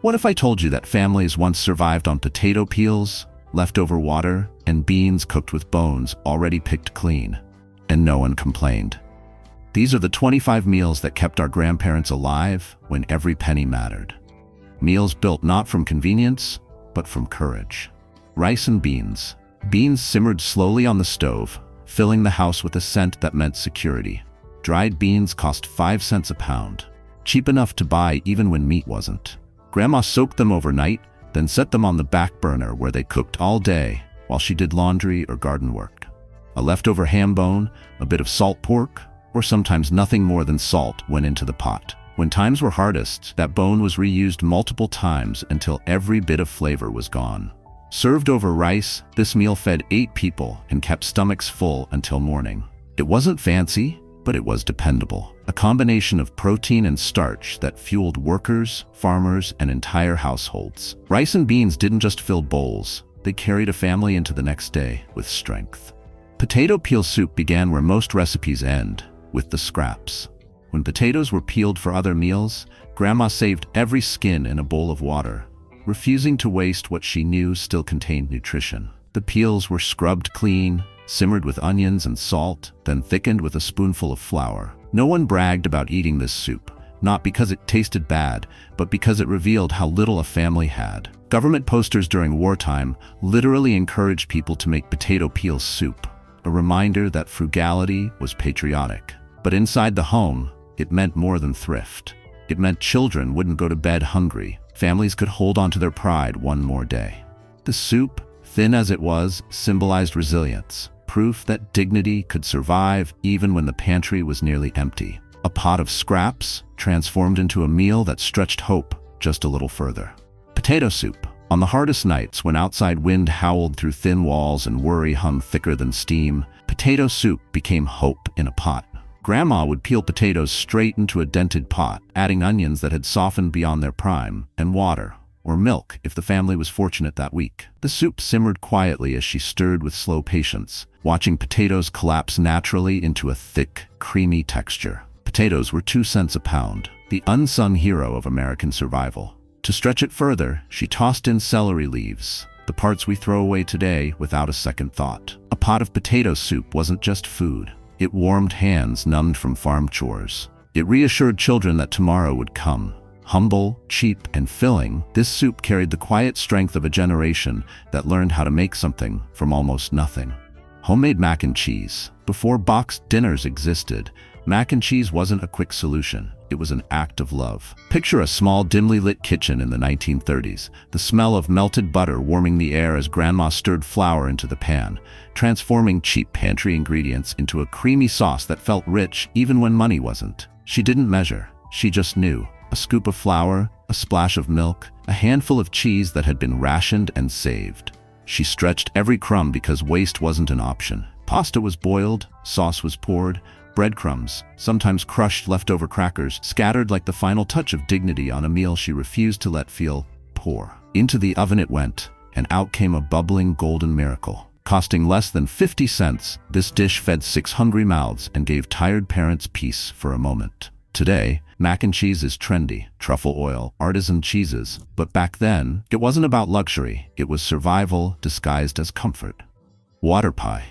What if I told you that families once survived on potato peels, leftover water, and beans cooked with bones already picked clean, and no one complained? These are the 25 meals that kept our grandparents alive when every penny mattered. Meals built not from convenience, but from courage. Rice and beans. Beans simmered slowly on the stove, filling the house with a scent that meant security. Dried beans cost 5 cents a pound, cheap enough to buy even when meat wasn't. Grandma soaked them overnight, then set them on the back burner where they cooked all day while she did laundry or garden work. A leftover ham bone, a bit of salt pork, or sometimes nothing more than salt went into the pot. When times were hardest, that bone was reused multiple times until every bit of flavor was gone. Served over rice, this meal fed 8 people and kept stomachs full until morning. It wasn't fancy, but it was dependable. A combination of protein and starch that fueled workers, farmers, and entire households. Rice and beans didn't just fill bowls, they carried a family into the next day with strength. Potato peel soup began where most recipes end, with the scraps. When potatoes were peeled for other meals, Grandma saved every skin in a bowl of water, refusing to waste what she knew still contained nutrition. The peels were scrubbed clean, simmered with onions and salt, then thickened with a spoonful of flour. No one bragged about eating this soup, not because it tasted bad, but because it revealed how little a family had. Government posters during wartime literally encouraged people to make potato peel soup, a reminder that frugality was patriotic. But inside the home, it meant more than thrift. It meant children wouldn't go to bed hungry. Families could hold on to their pride one more day. The soup, thin as it was, symbolized resilience. Proof that dignity could survive even when the pantry was nearly empty. A pot of scraps transformed into a meal that stretched hope just a little further. Potato soup. On the hardest nights when outside wind howled through thin walls and worry hung thicker than steam, potato soup became hope in a pot. Grandma would peel potatoes straight into a dented pot, adding onions that had softened beyond their prime, and water, or milk if the family was fortunate that week. The soup simmered quietly as she stirred with slow patience, watching potatoes collapse naturally into a thick, creamy texture. Potatoes were 2 cents a pound, the unsung hero of American survival. To stretch it further, she tossed in celery leaves, the parts we throw away today without a second thought. A pot of potato soup wasn't just food. It warmed hands numbed from farm chores. It reassured children that tomorrow would come. Humble, cheap, and filling, this soup carried the quiet strength of a generation that learned how to make something from almost nothing. Homemade mac and cheese. Before boxed dinners existed, mac and cheese wasn't a quick solution. It was an act of love. Picture a small, dimly lit kitchen in the 1930s, the smell of melted butter warming the air as Grandma stirred flour into the pan, transforming cheap pantry ingredients into a creamy sauce that felt rich even when money wasn't. She didn't measure, she just knew. A scoop of flour, a splash of milk, a handful of cheese that had been rationed and saved. She stretched every crumb because waste wasn't an option. Pasta was boiled, sauce was poured, breadcrumbs, sometimes crushed leftover crackers, scattered like the final touch of dignity on a meal she refused to let feel poor. Into the oven it went, and out came a bubbling golden miracle. Costing less than 50 cents, this dish fed 6 hungry mouths and gave tired parents peace for a moment. Today, mac and cheese is trendy, truffle oil, artisan cheeses, but back then, it wasn't about luxury, it was survival disguised as comfort. Water pie.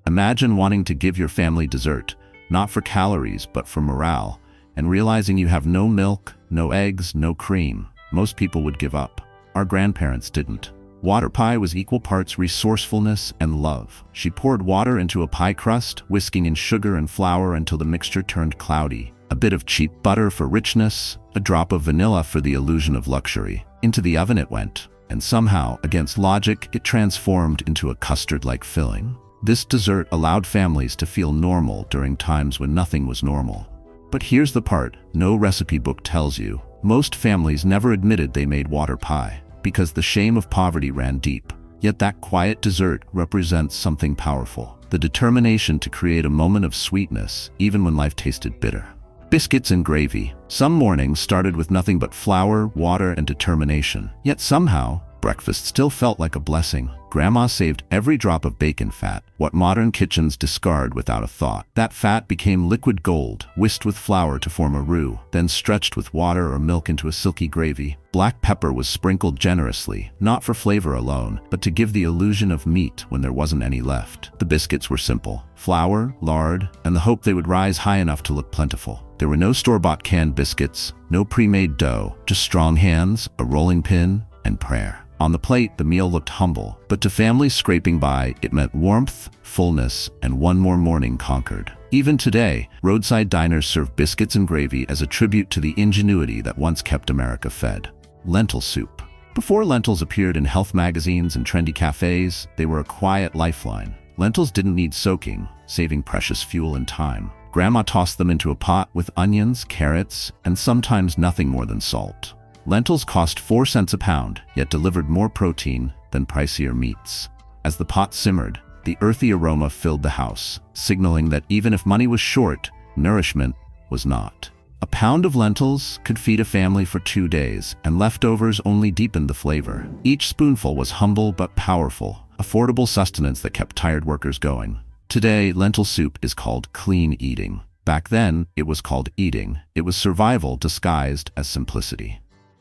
Imagine wanting to give your family dessert, not for calories, but for morale, and realizing you have no milk, no eggs, no cream. Most people would give up. Our grandparents didn't. Water pie was equal parts resourcefulness and love. She poured water into a pie crust, whisking in sugar and flour until the mixture turned cloudy. A bit of cheap butter for richness, a drop of vanilla for the illusion of luxury. Into the oven it went, and somehow, against logic, it transformed into a custard-like filling. This dessert allowed families to feel normal during times when nothing was normal. But here's the part no recipe book tells you. Most families never admitted they made water pie, because the shame of poverty ran deep. Yet that quiet dessert represents something powerful, the determination to create a moment of sweetness, even when life tasted bitter. Biscuits and gravy. Some mornings started with nothing but flour, water, and determination. Yet somehow, Breakfast still felt like a blessing. Grandma saved every drop of bacon fat, what modern kitchens discard without a thought. That fat became liquid gold, whisked with flour to form a roux, then stretched with water or milk into a silky gravy. Black pepper was sprinkled generously, not for flavor alone, but to give the illusion of meat when there wasn't any left. The biscuits were simple: flour, lard, and the hope they would rise high enough to look plentiful. There were no store-bought canned biscuits, no pre-made dough, just strong hands, a rolling pin, and prayer. On the plate, the meal looked humble, but to families scraping by, it meant warmth, fullness, and one more morning conquered. Even today, roadside diners serve biscuits and gravy as a tribute to the ingenuity that once kept America fed. Lentil soup. Before lentils appeared in health magazines and trendy cafes, they were a quiet lifeline. Lentils didn't need soaking, saving precious fuel and time. Grandma tossed them into a pot with onions, carrots, and sometimes nothing more than salt. Lentils cost 4 cents a pound, yet delivered more protein than pricier meats. As the pot simmered, the earthy aroma filled the house, signaling that even if money was short, nourishment was not. A pound of lentils could feed a family for 2 days, and leftovers only deepened the flavor. Each spoonful was humble but powerful, affordable sustenance that kept tired workers going. Today, lentil soup is called clean eating. Back then, it was called eating. It was survival disguised as simplicity.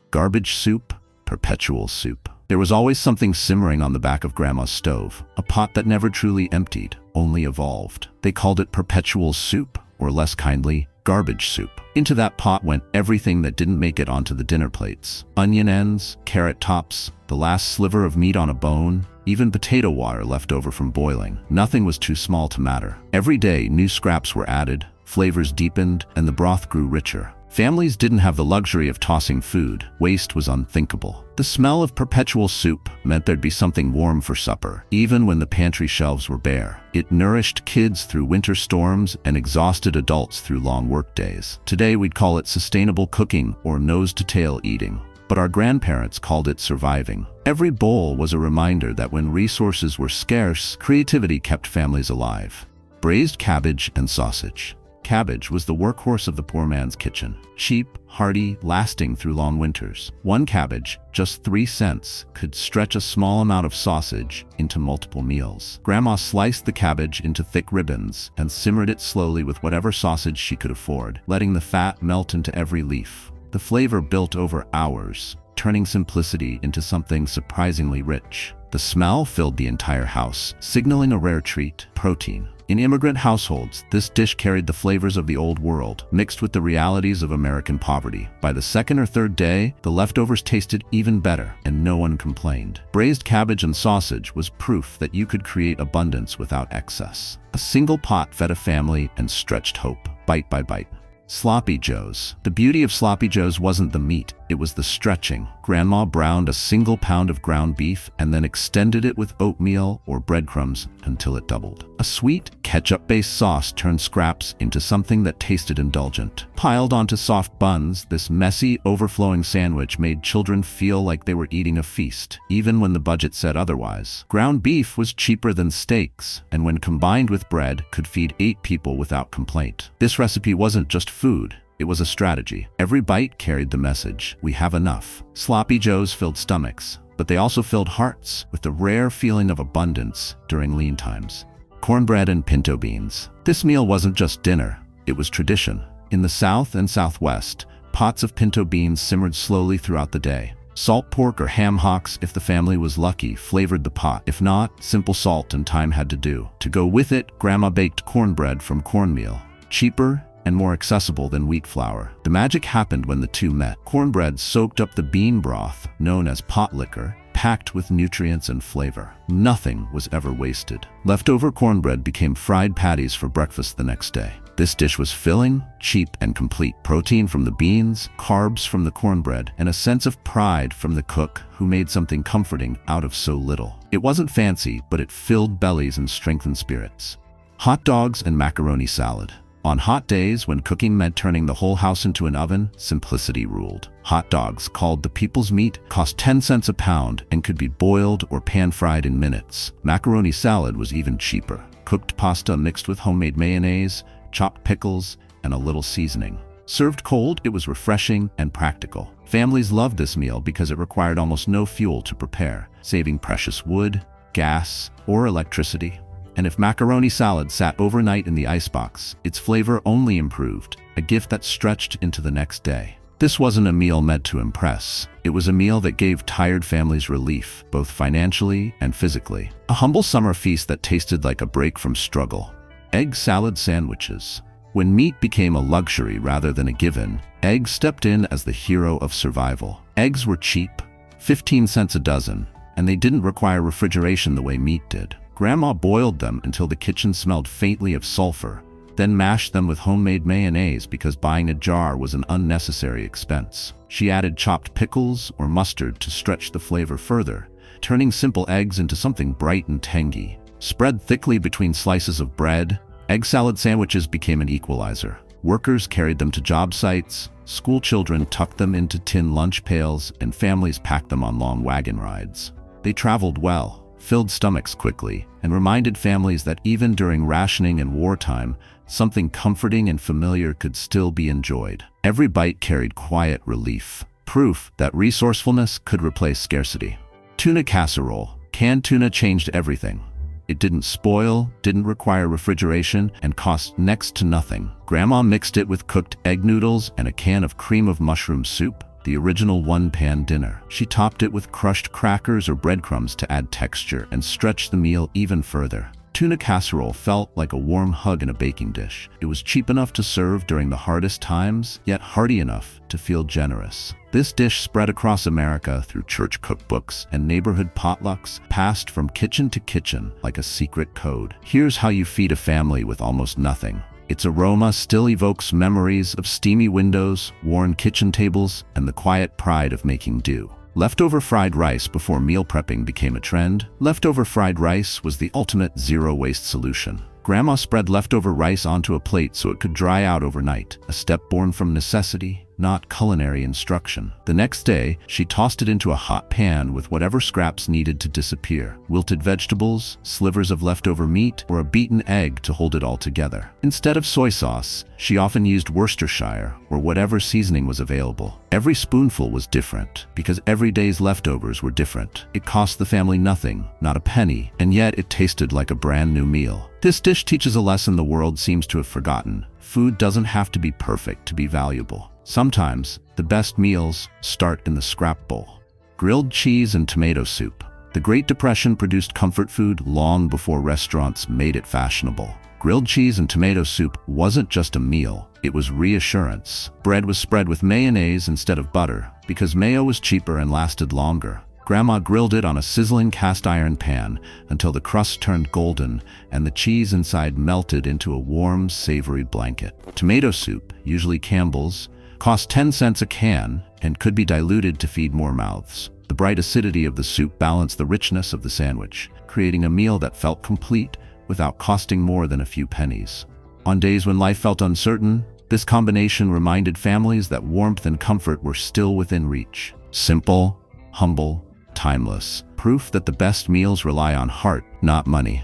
Garbage soup, perpetual soup. There was always something simmering on the back of Grandma's stove, a pot that never truly emptied, only evolved. They called it perpetual soup, or less kindly, garbage soup. Into that pot went everything that didn't make it onto the dinner plates. Onion ends, carrot tops, the last sliver of meat on a bone, even potato water left over from boiling. Nothing was too small to matter. Every day, new scraps were added, flavors deepened, and the broth grew richer. Families didn't have the luxury of tossing food. Waste was unthinkable. The smell of perpetual soup meant there'd be something warm for supper, even when the pantry shelves were bare. It nourished kids through winter storms and exhausted adults through long workdays. Today we'd call it sustainable cooking or nose-to-tail eating, but our grandparents called it surviving. Every bowl was a reminder that when resources were scarce, creativity kept families alive. Braised cabbage and sausage. Cabbage was the workhorse of the poor man's kitchen. Cheap, hearty, lasting through long winters. One cabbage, just 3 cents, could stretch a small amount of sausage into multiple meals. Grandma sliced the cabbage into thick ribbons and simmered it slowly with whatever sausage she could afford, letting the fat melt into every leaf. The flavor built over hours, turning simplicity into something surprisingly rich. The smell filled the entire house, signaling a rare treat: protein. In immigrant households, this dish carried the flavors of the old world, mixed with the realities of American poverty. By the second or third day, the leftovers tasted even better, and no one complained. Braised cabbage and sausage was proof that you could create abundance without excess. A single pot fed a family and stretched hope, bite by bite. Sloppy joes. The beauty of sloppy joes wasn't the meat, it was the stretching. Grandma browned a single pound of ground beef and then extended it with oatmeal or breadcrumbs until it doubled. A sweet, ketchup-based sauce turned scraps into something that tasted indulgent. Piled onto soft buns, this messy, overflowing sandwich made children feel like they were eating a feast, even when the budget said otherwise. Ground beef was cheaper than steaks, and when combined with bread, could feed 8 people without complaint. This recipe wasn't just food. It was a strategy. Every bite carried the message: we have enough. Sloppy joes filled stomachs, but they also filled hearts with the rare feeling of abundance during lean times. Cornbread and pinto beans. This meal wasn't just dinner, it was tradition. In the South and Southwest, pots of pinto beans simmered slowly throughout the day. Salt pork or ham hocks, if the family was lucky, flavored the pot. If not, simple salt and thyme had to do. To go with it, Grandma baked cornbread from cornmeal. Cheaper and more accessible than wheat flour. The magic happened when the two met. Cornbread soaked up the bean broth, known as pot liquor, packed with nutrients and flavor. Nothing was ever wasted. Leftover cornbread became fried patties for breakfast the next day. This dish was filling, cheap, and complete. Protein from the beans, carbs from the cornbread, and a sense of pride from the cook who made something comforting out of so little. It wasn't fancy, but it filled bellies and strengthened spirits. Hot dogs and macaroni salad. On hot days, when cooking meant turning the whole house into an oven, simplicity ruled. Hot dogs, called the people's meat, cost 10 cents a pound and could be boiled or pan-fried in minutes. Macaroni salad was even cheaper. Cooked pasta mixed with homemade mayonnaise, chopped pickles, and a little seasoning. Served cold, it was refreshing and practical. Families loved this meal because it required almost no fuel to prepare, saving precious wood, gas, or electricity. And if macaroni salad sat overnight in the icebox, its flavor only improved, a gift that stretched into the next day. This wasn't a meal meant to impress. It was a meal that gave tired families relief, both financially and physically. A humble summer feast that tasted like a break from struggle. Egg salad sandwiches. When meat became a luxury rather than a given, eggs stepped in as the hero of survival. Eggs were cheap, 15 cents a dozen, and they didn't require refrigeration the way meat did. Grandma boiled them until the kitchen smelled faintly of sulfur, then mashed them with homemade mayonnaise because buying a jar was an unnecessary expense. She added chopped pickles or mustard to stretch the flavor further, turning simple eggs into something bright and tangy. Spread thickly between slices of bread, egg salad sandwiches became an equalizer. Workers carried them to job sites, school children tucked them into tin lunch pails, and families packed them on long wagon rides. They traveled well, filled stomachs quickly, and reminded families that even during rationing and wartime, something comforting and familiar could still be enjoyed. Every bite carried quiet relief, proof that resourcefulness could replace scarcity. Tuna casserole. Canned tuna changed everything. It didn't spoil, didn't require refrigeration, and cost next to nothing. Grandma mixed it with cooked egg noodles and a can of cream of mushroom soup, the original one-pan dinner. She topped it with crushed crackers or breadcrumbs to add texture and stretch the meal even further. Tuna casserole felt like a warm hug in a baking dish. It was cheap enough to serve during the hardest times, yet hearty enough to feel generous. This dish spread across America through church cookbooks and neighborhood potlucks, passed from kitchen to kitchen like a secret code. Here's how you feed a family with almost nothing. Its aroma still evokes memories of steamy windows, worn kitchen tables, and the quiet pride of making do. Leftover fried rice. Before meal prepping became a trend, leftover fried rice was the ultimate zero-waste solution. Grandma spread leftover rice onto a plate so it could dry out overnight, a step born from necessity, not culinary instruction. The next day, she tossed it into a hot pan with whatever scraps needed to disappear: wilted vegetables, slivers of leftover meat, or a beaten egg to hold it all together. Instead of soy sauce, she often used Worcestershire or whatever seasoning was available. Every spoonful was different, because every day's leftovers were different. It cost the family nothing, not a penny, and yet it tasted like a brand new meal. This dish teaches a lesson the world seems to have forgotten. Food doesn't have to be perfect to be valuable. Sometimes, the best meals start in the scrap bowl. Grilled cheese and tomato soup. The Great Depression produced comfort food long before restaurants made it fashionable. Grilled cheese and tomato soup wasn't just a meal, it was reassurance. Bread was spread with mayonnaise instead of butter, because mayo was cheaper and lasted longer. Grandma grilled it on a sizzling cast-iron pan until the crust turned golden and the cheese inside melted into a warm, savory blanket. Tomato soup, usually Campbell's, cost 10 cents a can and could be diluted to feed more mouths. The bright acidity of the soup balanced the richness of the sandwich, creating a meal that felt complete without costing more than a few pennies. On days when life felt uncertain, this combination reminded families that warmth and comfort were still within reach. Simple, humble, timeless. Proof that the best meals rely on heart, not money.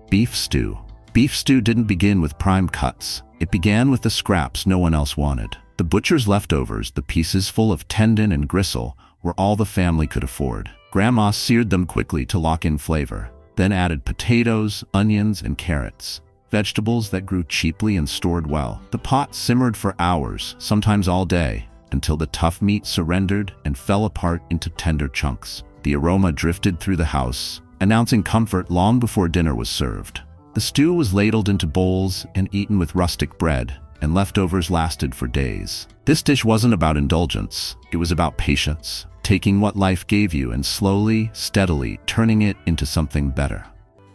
Beef stew. Beef stew didn't begin with prime cuts. It began with the scraps no one else wanted. The butcher's leftovers, the pieces full of tendon and gristle, were all the family could afford. Grandma seared them quickly to lock in flavor, then added potatoes, onions, and carrots, vegetables that grew cheaply and stored well. The pot simmered for hours, sometimes all day, until the tough meat surrendered and fell apart into tender chunks. The aroma drifted through the house, announcing comfort long before dinner was served. The stew was ladled into bowls and eaten with rustic bread, and leftovers lasted for days. This dish wasn't about indulgence, it was about patience, taking what life gave you and slowly, steadily turning it into something better.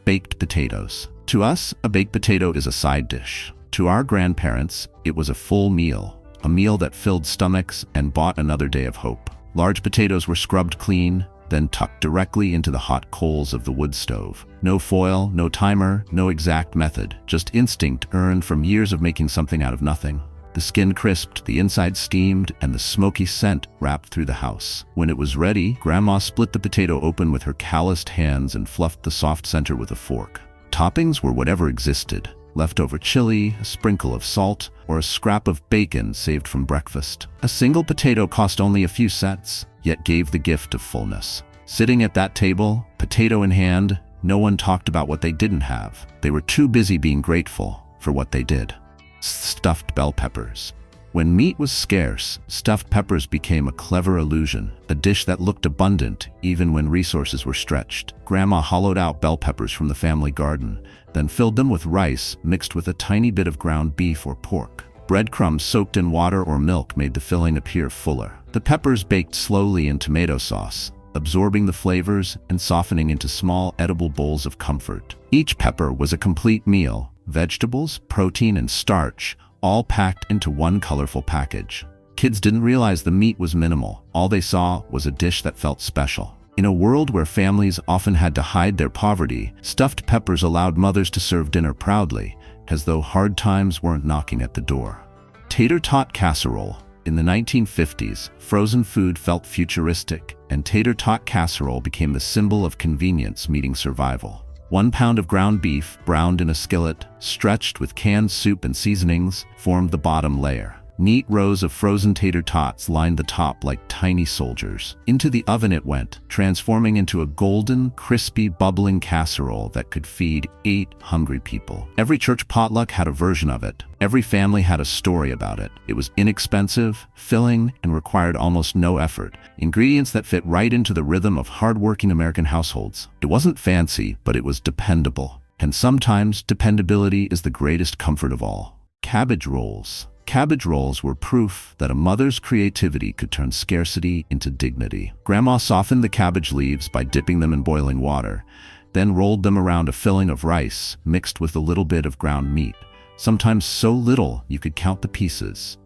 Baked potatoes. To us, a baked potato is a side dish. To our grandparents, it was a full meal, a meal that filled stomachs and bought another day of hope. Large potatoes were scrubbed clean, then tucked directly into the hot coals of the wood stove. No foil, no timer, no exact method, just instinct earned from years of making something out of nothing. The skin crisped, the inside steamed, and the smoky scent wrapped through the house. When it was ready, Grandma split the potato open with her calloused hands and fluffed the soft center with a fork. Toppings were whatever existed: leftover chili, a sprinkle of salt, or a scrap of bacon saved from breakfast. A single potato cost only a few cents, yet gave the gift of fullness. Sitting at that table, potato in hand, no one talked about what they didn't have. They were too busy being grateful for what they did. Stuffed bell peppers. When meat was scarce, stuffed peppers became a clever illusion, a dish that looked abundant even when resources were stretched. Grandma hollowed out bell peppers from the family garden, then filled them with rice mixed with a tiny bit of ground beef or pork. Breadcrumbs soaked in water or milk made the filling appear fuller. The peppers baked slowly in tomato sauce, absorbing the flavors and softening into small edible bowls of comfort. Each pepper was a complete meal, vegetables, protein, and starch, all packed into one colorful package. Kids didn't realize the meat was minimal. All they saw was a dish that felt special. In a world where families often had to hide their poverty, stuffed peppers allowed mothers to serve dinner proudly, as though hard times weren't knocking at the door. Tater tot casserole. In the 1950s, frozen food felt futuristic, and tater tot casserole became the symbol of convenience meeting survival. 1 pound of ground beef, browned in a skillet, stretched with canned soup and seasonings, formed the bottom layer. Neat rows of frozen tater tots lined the top like tiny soldiers. Into the oven it went, transforming into a golden, crispy, bubbling casserole that could feed 8 hungry people. Every church potluck had a version of it. Every family had a story about it. It was inexpensive, filling, and required almost no effort. Ingredients that fit right into the rhythm of hard-working American households. It wasn't fancy, but it was dependable. And sometimes dependability is the greatest comfort of all. Cabbage rolls. Cabbage rolls were proof that a mother's creativity could turn scarcity into dignity. Grandma softened the cabbage leaves by dipping them in boiling water, then rolled them around a filling of rice mixed with a little bit of ground meat, sometimes so little you could count the pieces.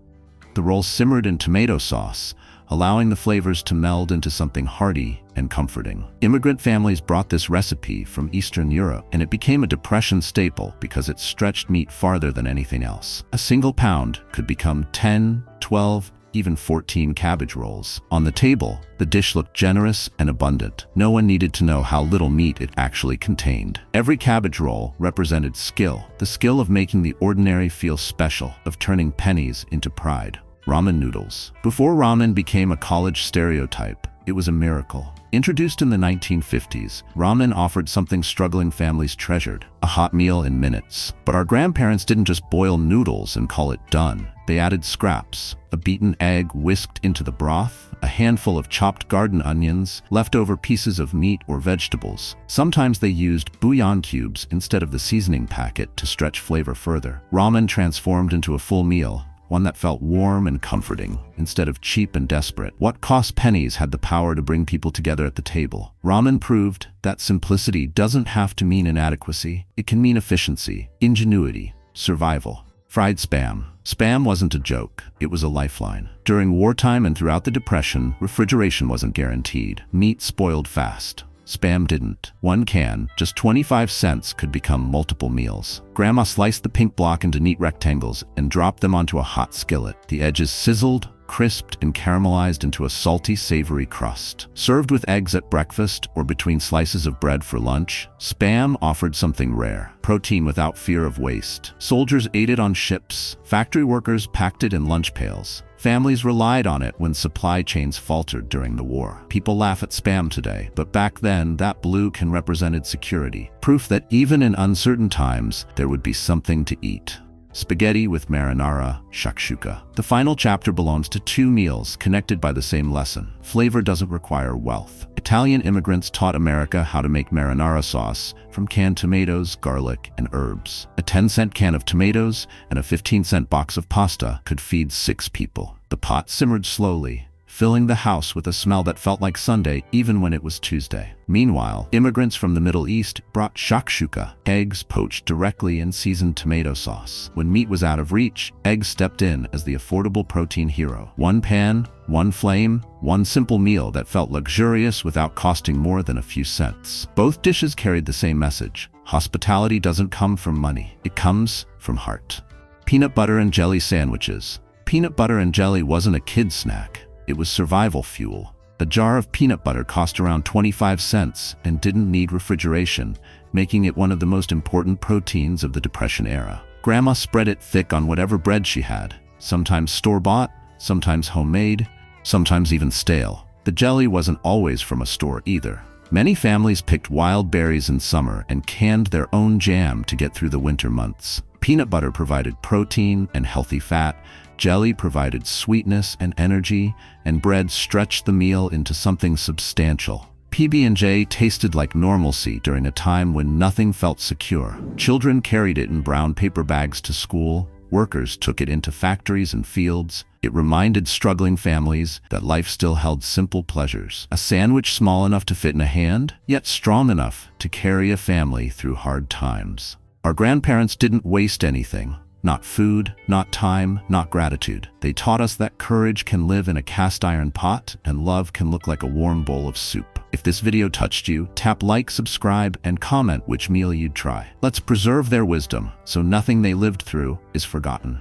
The rolls simmered in tomato sauce, allowing the flavors to meld into something hearty and comforting. Immigrant families brought this recipe from Eastern Europe, and it became a Depression staple because it stretched meat farther than anything else. A single pound could become 10, 12, even 14 cabbage rolls. On the table, the dish looked generous and abundant. No one needed to know how little meat it actually contained. Every cabbage roll represented skill, the skill of making the ordinary feel special, of turning pennies into pride. Ramen noodles. Before ramen became a college stereotype, it was a miracle. Introduced in the 1950s, ramen offered something struggling families treasured, a hot meal in minutes. But our grandparents didn't just boil noodles and call it done. They added scraps, a beaten egg whisked into the broth, a handful of chopped garden onions, leftover pieces of meat or vegetables. Sometimes they used bouillon cubes instead of the seasoning packet to stretch flavor further. Ramen transformed into a full meal, one that felt warm and comforting, instead of cheap and desperate. What cost pennies had the power to bring people together at the table. Ramen proved that simplicity doesn't have to mean inadequacy. It can mean efficiency, ingenuity, survival. Fried Spam. Spam wasn't a joke, it was a lifeline. During wartime and throughout the Depression, refrigeration wasn't guaranteed. Meat spoiled fast. Spam didn't. 1 can, just 25 cents, could become multiple meals. Grandma sliced the pink block into neat rectangles and dropped them onto a hot skillet. The edges sizzled, crisped, and caramelized into a salty, savory crust. Served with eggs at breakfast or between slices of bread for lunch, Spam offered something rare: protein without fear of waste. Soldiers ate it on ships. Factory workers packed it in lunch pails. Families relied on it when supply chains faltered during the war. People laugh at Spam today, but back then, that blue can represented security. Proof that even in uncertain times, there would be something to eat. Spaghetti with marinara, shakshuka. The final chapter belongs to 2 meals connected by the same lesson. Flavor doesn't require wealth. Italian immigrants taught America how to make marinara sauce from canned tomatoes, garlic, and herbs. A 10-cent can of tomatoes and a 15-cent box of pasta could feed 6 people. The pot simmered slowly, filling the house with a smell that felt like Sunday even when it was Tuesday. Meanwhile, immigrants from the Middle East brought shakshuka, eggs poached directly in seasoned tomato sauce. When meat was out of reach, eggs stepped in as the affordable protein hero. 1 pan, 1 flame, 1 simple meal that felt luxurious without costing more than a few cents. Both dishes carried the same message: hospitality doesn't come from money, it comes from heart. Peanut butter and jelly sandwiches. Peanut butter and jelly wasn't a kid's snack. It was survival fuel. A jar of peanut butter cost around 25 cents and didn't need refrigeration, making it one of the most important proteins of the Depression era. Grandma spread it thick on whatever bread she had, sometimes store-bought, sometimes homemade, sometimes even stale. The jelly wasn't always from a store either. Many families picked wild berries in summer and canned their own jam to get through the winter months. Peanut butter provided protein and healthy fat, jelly provided sweetness and energy, and bread stretched the meal into something substantial. PB&J tasted like normalcy during a time when nothing felt secure. Children carried it in brown paper bags to school. Workers took it into factories and fields. It reminded struggling families that life still held simple pleasures. A sandwich small enough to fit in a hand, yet strong enough to carry a family through hard times. Our grandparents didn't waste anything. Not food, not time, not gratitude. They taught us that courage can live in a cast iron pot and love can look like a warm bowl of soup. If this video touched you, tap like, subscribe, and comment which meal you'd try. Let's preserve their wisdom so nothing they lived through is forgotten.